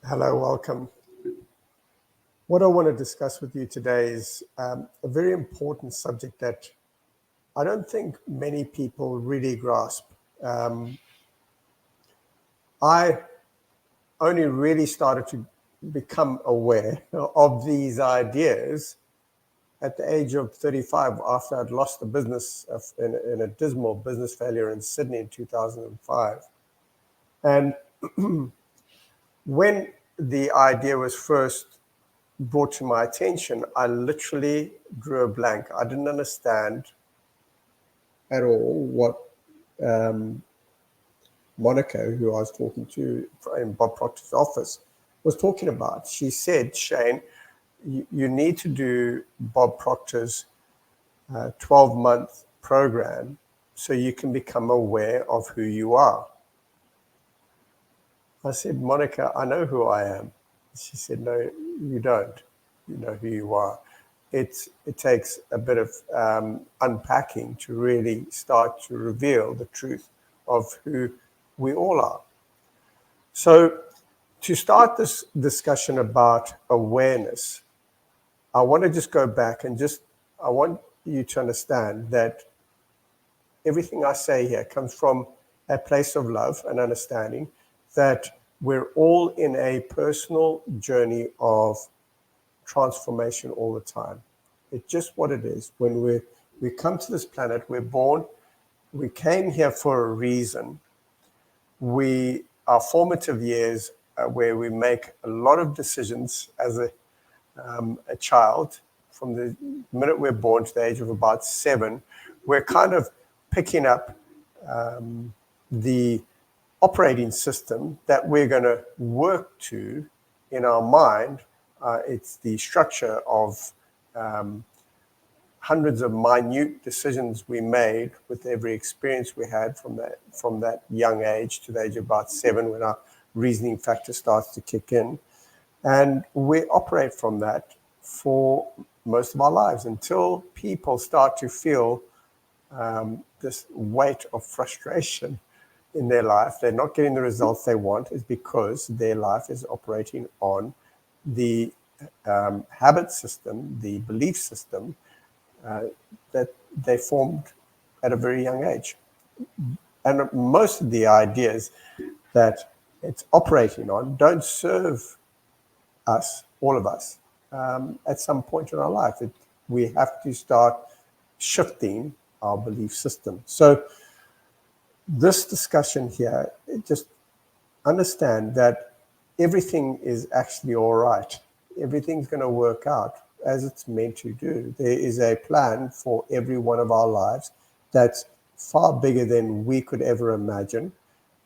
Hello, welcome. What I want to discuss with you today is a very important subject that I don't think many people really grasp. Um, I only really started to become aware of these ideas at the age of 35 after I'd lost the business in a dismal business failure in Sydney in 2005. And when the idea was first brought to my attention, I literally drew a blank. I didn't understand at all what Monica, who I was talking to in Bob Proctor's office, was talking about. She said, Shane, you need to do Bob Proctor's 12-month program so you can become aware of who you are. I said, Monica, I know who I am. She said, no, you don't. You know who you are. It takes a bit of unpacking to really start to reveal the truth of who we all are. So to start this discussion about awareness, I want to just go back and I want you to understand that everything I say here comes from a place of love and understanding that we're all in a personal journey of transformation all the time. It's just what it is. When we come to this planet, we're born, we came here for a reason. Our formative years where we make a lot of decisions as a child, from the minute we're born to the age of about 7, we're kind of picking up the operating system that we're going to work to in our mind. It's the structure of hundreds of minute decisions we made with every experience we had from that young age to the age of about 7, when our reasoning factor starts to kick in. And we operate from that for most of our lives until people start to feel this weight of frustration in their life. They're not getting the results they want, is because their life is operating on the habit system, the belief system that they formed at a very young age. And most of the ideas that it's operating on don't serve us, all of us, at some point in our life. We have to start shifting our belief system. So this discussion here, just understand that everything is actually all right. Everything's going to work out as it's meant to do. There is a plan for every one of our lives that's far bigger than we could ever imagine,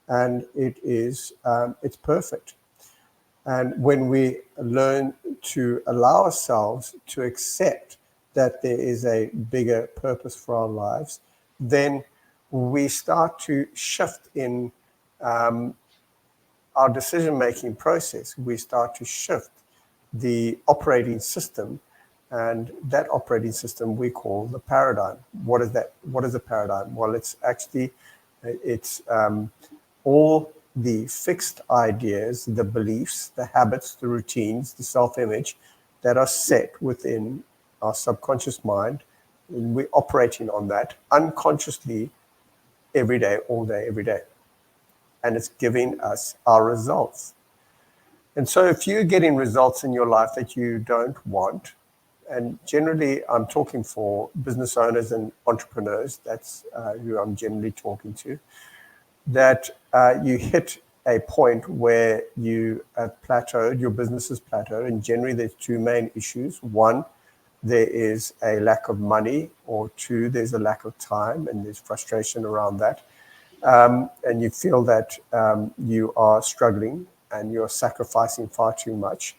and it's perfect. And when we learn to allow ourselves to accept that there is a bigger purpose for our lives, then we start to shift in our decision-making process. We start to shift the operating system, and that operating system we call the paradigm. What is that? What is a paradigm? Well, it's all the fixed ideas, the beliefs, the habits, the routines, the self-image that are set within our subconscious mind. And we're operating on that unconsciously every day, all day, every day. And it's giving us our results. And so if you're getting results in your life that you don't want, and generally I'm talking for business owners and entrepreneurs, that's who I'm generally talking to, that you hit a point where you have plateaued, your business has plateaued, and generally there's 2 main issues. 1, there is a lack of money, or 2, there's a lack of time, and there's frustration around that. And you feel that you are struggling and you're sacrificing far too much.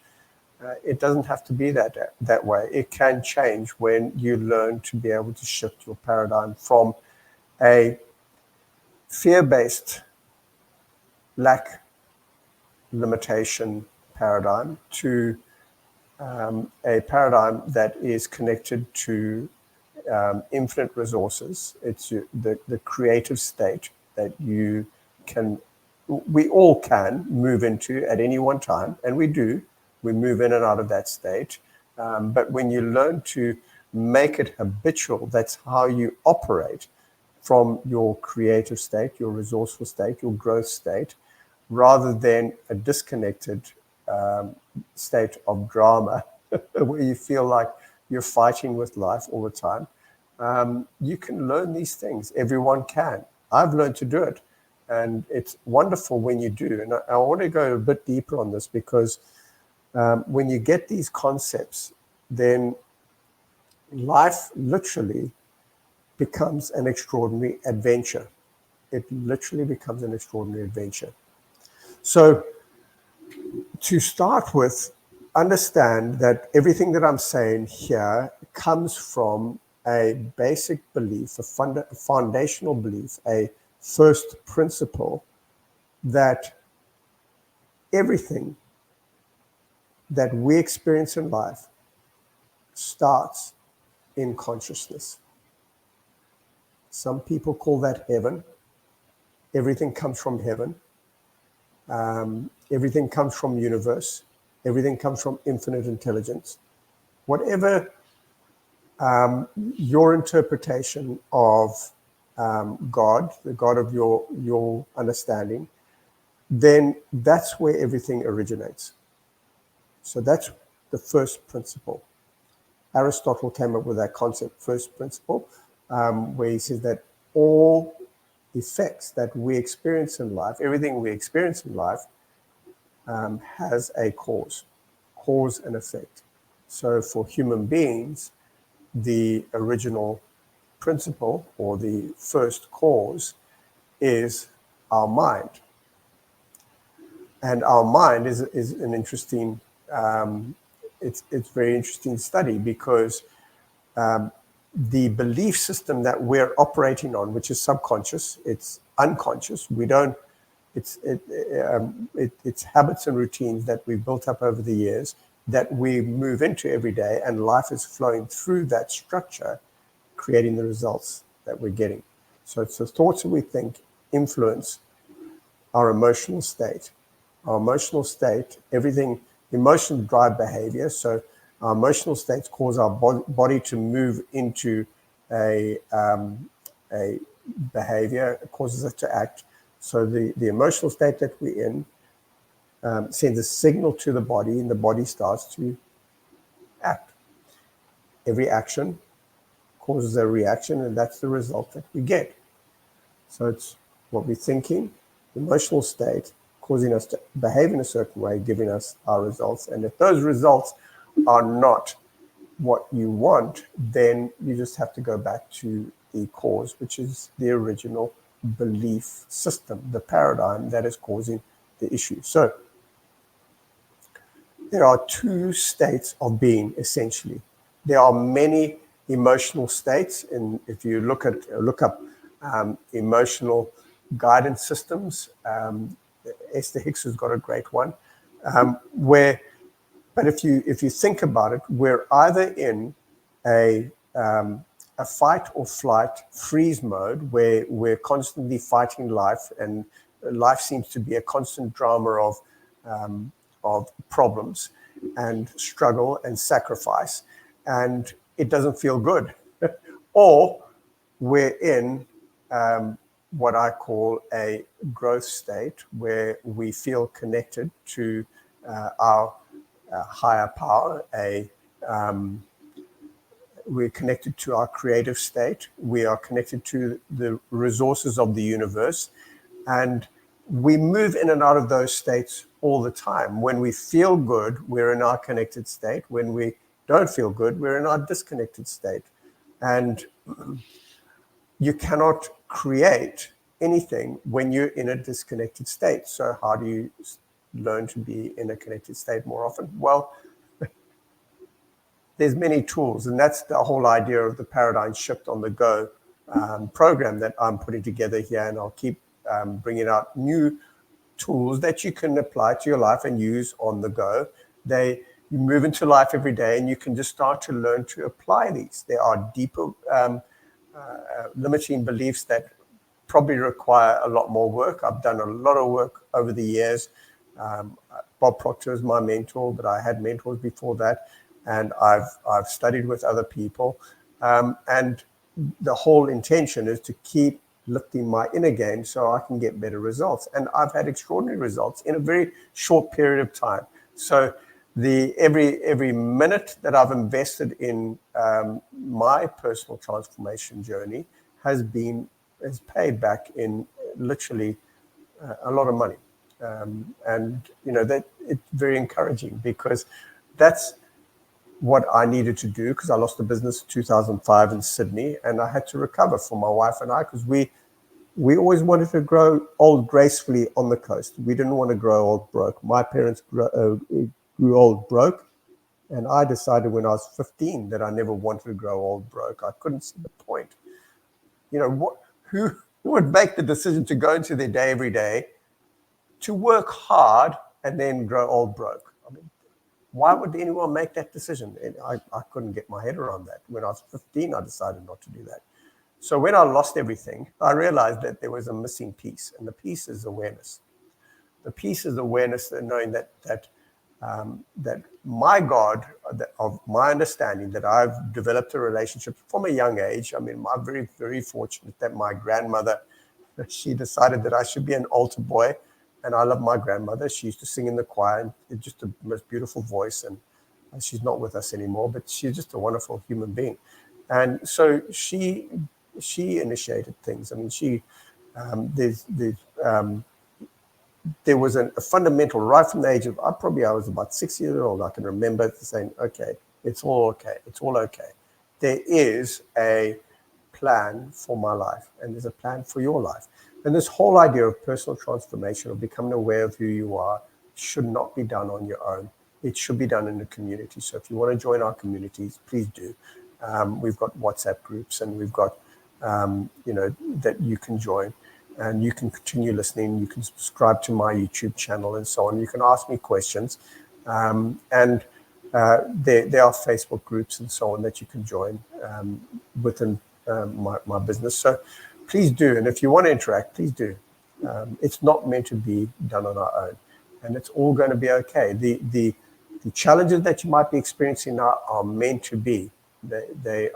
It doesn't have to be that way. It can change when you learn to be able to shift your paradigm from a fear-based lack limitation paradigm to a paradigm that is connected to infinite resources. It's the creative state that you can we all can move into at any one time, and we do. We move in and out of that state. But when you learn to make it habitual, that's how you operate from your creative state, your resourceful state, your growth state, rather than a disconnected state of drama where you feel like you're fighting with life all the time. You can learn these things. Everyone can. I've learned to do it. And it's wonderful when you do. And I want to go a bit deeper on this because when you get these concepts, then life literally becomes an extraordinary adventure. It literally becomes an extraordinary adventure. So to start with, understand that everything that I'm saying here comes from a basic belief, a foundational belief, a first principle that everything that we experience in life starts in consciousness. Some people call that heaven. Everything comes from heaven. Everything comes from universe. Everything comes from infinite intelligence. Whatever your interpretation of God, the God of your understanding, then that's where everything originates. So that's the first principle. Aristotle came up with that concept, first principle, where he says that all effects that we experience in life, everything we experience in life, has a cause and effect. So for human beings, the original principle or the first cause is our mind. And our mind is an interesting, it's very interesting study because the belief system that we're operating on, which is subconscious, it's unconscious. We don't. It's habits and routines that we've built up over the years that we move into every day, and life is flowing through that structure, creating the results that we're getting. So it's the thoughts that we think influence our emotional state. Our emotional state, everything, emotions drive behavior. So our emotional states cause our body to move into a behavior, it causes us to act. So the emotional state that we're in sends a signal to the body, and the body starts to act. Every action causes a reaction, and that's the result that we get. So it's what we're thinking, emotional state, causing us to behave in a certain way, giving us our results. And if those results are not what you want, then you just have to go back to the cause, which is the original belief system, the paradigm that is causing the issue. So there are two states of being, essentially. There are many emotional states, and if you look up emotional guidance systems, Esther Hicks has got a great one, but if you think about it, we're either in a fight or flight freeze mode where we're constantly fighting life, and life seems to be a constant drama of problems and struggle and sacrifice, and it doesn't feel good. Or we're in what I call a growth state where we feel connected to our higher power, we're connected to our creative state, we are connected to the resources of the universe, and we move in and out of those states all the time. When we feel good, we're in our connected state. When we don't feel good, we're in our disconnected state. And you cannot create anything when you're in a disconnected state. So how do you learn to be in a connected state more often? Well, there's many tools, and that's the whole idea of the Paradigm Shift on the Go program that I'm putting together here, and I'll keep bringing out new tools that you can apply to your life and use on the go. You move into life every day, and you can just start to learn to apply these. There are deeper limiting beliefs that probably require a lot more work. I've done a lot of work over the years. Bob Proctor is my mentor, but I had mentors before that, and I've studied with other people, and the whole intention is to keep lifting my inner game so I can get better results. And I've had extraordinary results in a very short period of time. So every minute that I've invested in my personal transformation journey has paid back in literally a lot of money. And that it's very encouraging, because that's what I needed to do, because I lost the business in 2005 in Sydney, and I had to recover for my wife and I, because we always wanted to grow old gracefully on the coast. We didn't want to grow old broke. My parents grew old broke, and I decided when I was 15 that I never wanted to grow old broke. I couldn't see the point. Who would make the decision to go into their day every day, to work hard, and then grow old broke? I mean, why would anyone make that decision? And I couldn't get my head around that. When I was 15, I decided not to do that. So when I lost everything, I realized that there was a missing piece, and the piece is awareness. The piece is awareness, and knowing that my God, of my understanding, that I've developed a relationship from a young age. I mean, I'm very, very fortunate that my grandmother, she decided that I should be an altar boy. And I love my grandmother. She used to sing in the choir, and it's just the most beautiful voice. And she's not with us anymore, but she's just a wonderful human being. And so she initiated things. I mean, there was a fundamental right from the age of, I was about 6 years old. I can remember saying, okay, it's all okay. It's all okay. There is a plan for my life, and there's a plan for your life. And this whole idea of personal transformation, of becoming aware of who you are, should not be done on your own. It should be done in a community. So if you want to join our communities, please do. We've got WhatsApp groups, and we've got, that you can join, and you can continue listening. You can subscribe to my YouTube channel and so on. You can ask me questions. And there are Facebook groups and so on that you can join within my business. So please do. And if you want to interact, please do. It's not meant to be done on our own, and it's all going to be okay. The challenges that you might be experiencing now are meant to be. They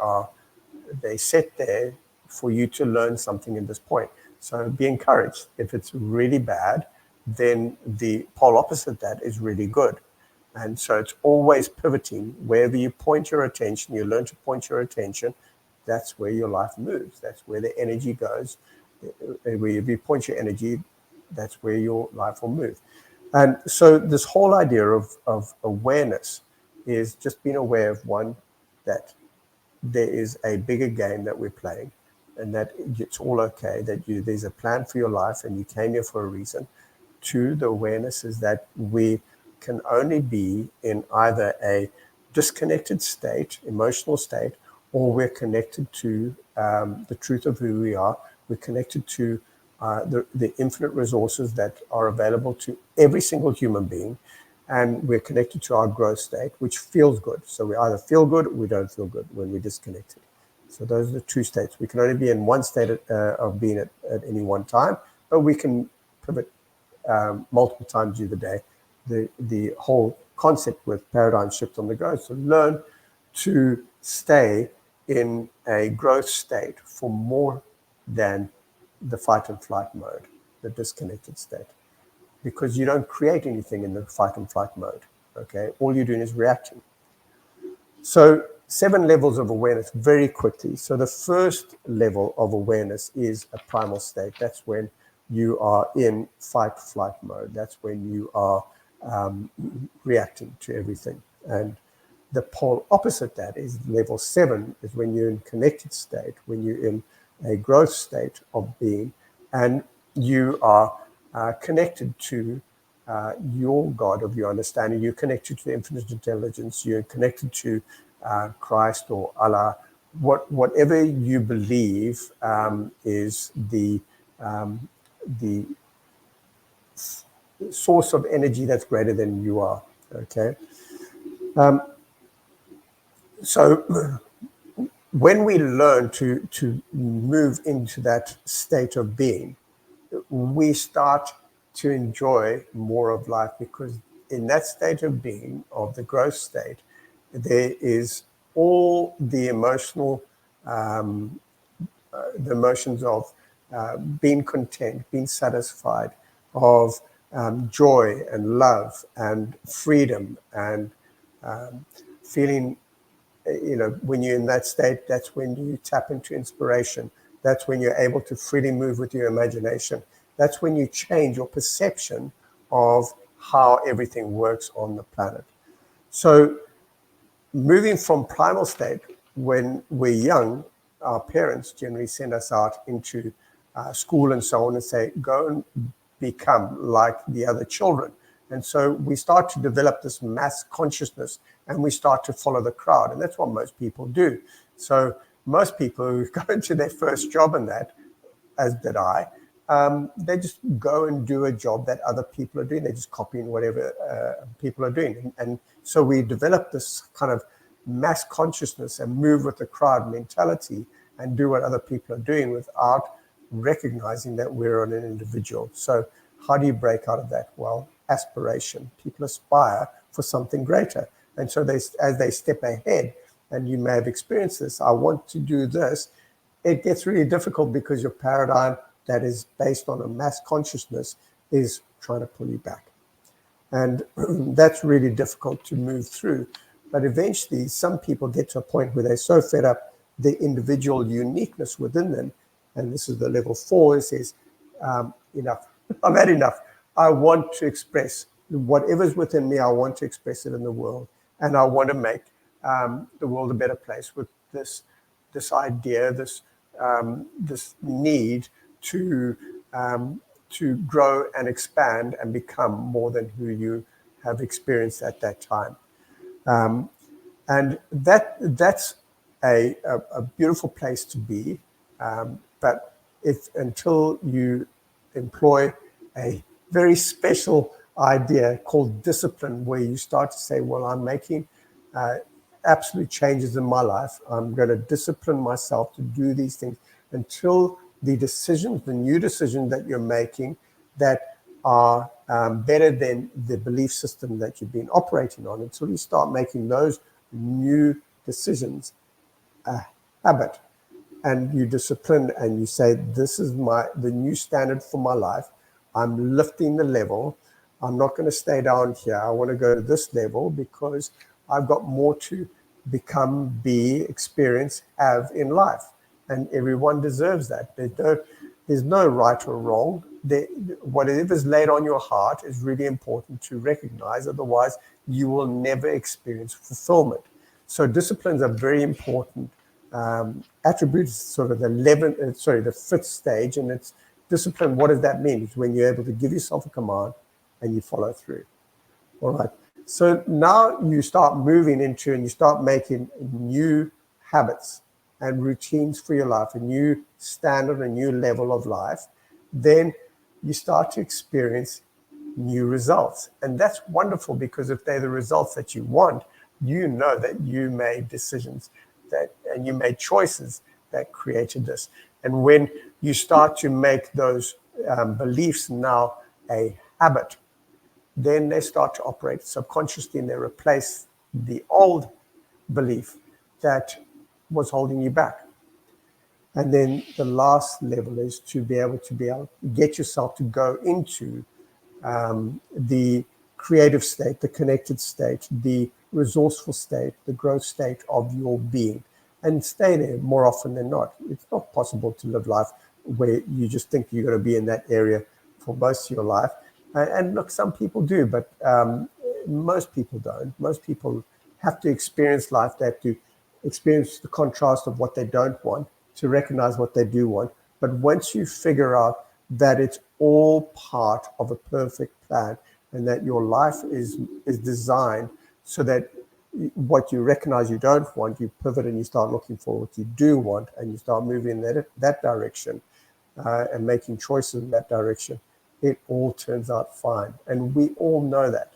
set there for you to learn something in this point. So be encouraged. If it's really bad, then the pole opposite of that is really good. And so it's always pivoting. Wherever you point your attention, you learn to point your attention, that's where your life moves. That's where the energy goes. Where you point your energy, that's where your life will move. And so this whole idea of awareness is just being aware of, one, that there is a bigger game that we're playing, and that it's all okay, that there's a plan for your life and you came here for a reason. Two, the awareness is that we can only be in either a disconnected state, emotional state, or we're connected to the truth of who we are. We're connected to the infinite resources that are available to every single human being. And we're connected to our growth state, which feels good. So we either feel good or we don't feel good when we're disconnected. So those are the two states. We can only be in one state of being at any one time, but we can pivot multiple times through the day. The whole concept with paradigm shift on the go. So learn to stay in a growth state for more than the fight and flight mode, the disconnected state, because you don't create anything in the fight and flight mode. Okay, all you're doing is reacting. So 7 levels of awareness very quickly. So the first level of awareness is a primal state. That's when you are in fight flight mode. That's when you are reacting to everything. And the pole opposite that is level 7, is when you're in connected state, when you're in a growth state of being, and you are connected to your God of your understanding. You're connected to the infinite intelligence. You're connected to Christ or Allah, whatever you believe is the source of energy that's greater than you are. Okay. So when we learn to move into that state of being, we start to enjoy more of life, because in that state of being, of the growth state, there is all the emotions of being content, being satisfied, of joy and love and freedom and feeling, when you're in that state, that's when you tap into inspiration. That's when you're able to freely move with your imagination. That's when you change your perception of how everything works on the planet. So moving from primal state, when we're young, our parents generally send us out into school and so on and say, go and become like the other children. And so we start to develop this mass consciousness, and we start to follow the crowd. And that's what most people do. So most people who go into their first job in that, as did I, they just go and do a job that other people are doing. They're just copying whatever people are doing. And so we develop this kind of mass consciousness and move with the crowd mentality and do what other people are doing without recognizing that we're an individual. So how do you break out of that? Well, aspiration. People aspire for something greater. And so as they step ahead, and you may have experienced this, I want to do this, it gets really difficult because your paradigm that is based on a mass consciousness is trying to pull you back. And that's really difficult to move through. But eventually, some people get to a point where they're so fed up the individual uniqueness within them, and this is the level 4, it says, enough. I've had enough. I want to express whatever's within me. I want to express it in the world, and I want to make the world a better place with this idea, this need to grow and expand and become more than who you have experienced at that time. And that's a beautiful place to be. But until you employ a very special idea called discipline, where you start to say, well, I'm making absolute changes in my life. I'm going to discipline myself to do these things until the new decisions that you're making that are better than the belief system that you've been operating on, until you start making those new decisions a habit, and you discipline and you say, this is the new standard for my life. I'm lifting the level. I'm not going to stay down here. I want to go to this level because I've got more to become, be, experience, have in life. And everyone deserves that. There's no right or wrong. Whatever's laid on your heart is really important to recognize. Otherwise, you will never experience fulfillment. So disciplines are very important attributes, sort of the fifth stage, and it's discipline. What does that mean? It's when you're able to give yourself a command and you follow through. All right. So now you start moving into and you start making new habits and routines for your life, a new standard, a new level of life. Then you start to experience new results. And that's wonderful, because if they're the results that you want, you know that you made decisions and you made choices that created this. And when you start to make those beliefs now a habit, then they start to operate subconsciously, and they replace the old belief that was holding you back. And then the last level is to be able to get yourself to go into the creative state, the connected state, the resourceful state, the growth state of your being, and stay there more often than not. It's not possible to live life where you just think you're going to be in that area for most of your life. And look, some people do, but most people don't. Most people have to experience life. They have to experience the contrast of what they don't want to recognize what they do want. But once you figure out that it's all part of a perfect plan, and that your life is designed so that what you recognize you don't want, you pivot and you start looking for what you do want, and you start moving in that direction and making choices in that direction, it all turns out fine. And we all know that.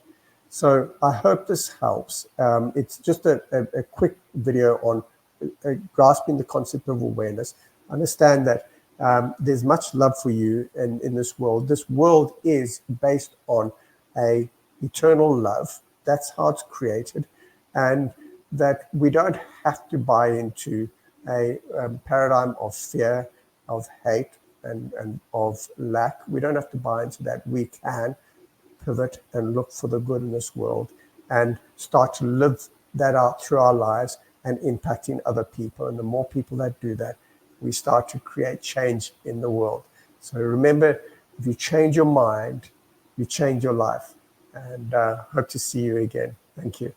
So I hope this helps. It's just a quick video on grasping the concept of awareness, understand that there's much love for you in this world. This world is based on a eternal love. That's how it's created, and that we don't have to buy into a paradigm of fear, of hate, and of lack. We don't have to buy into that. We can pivot and look for the good in this world and start to live that out through our lives and impacting other people. And the more people that do that, we start to create change in the world. So remember, if you change your mind, you change your life. And hope to see you again. Thank you.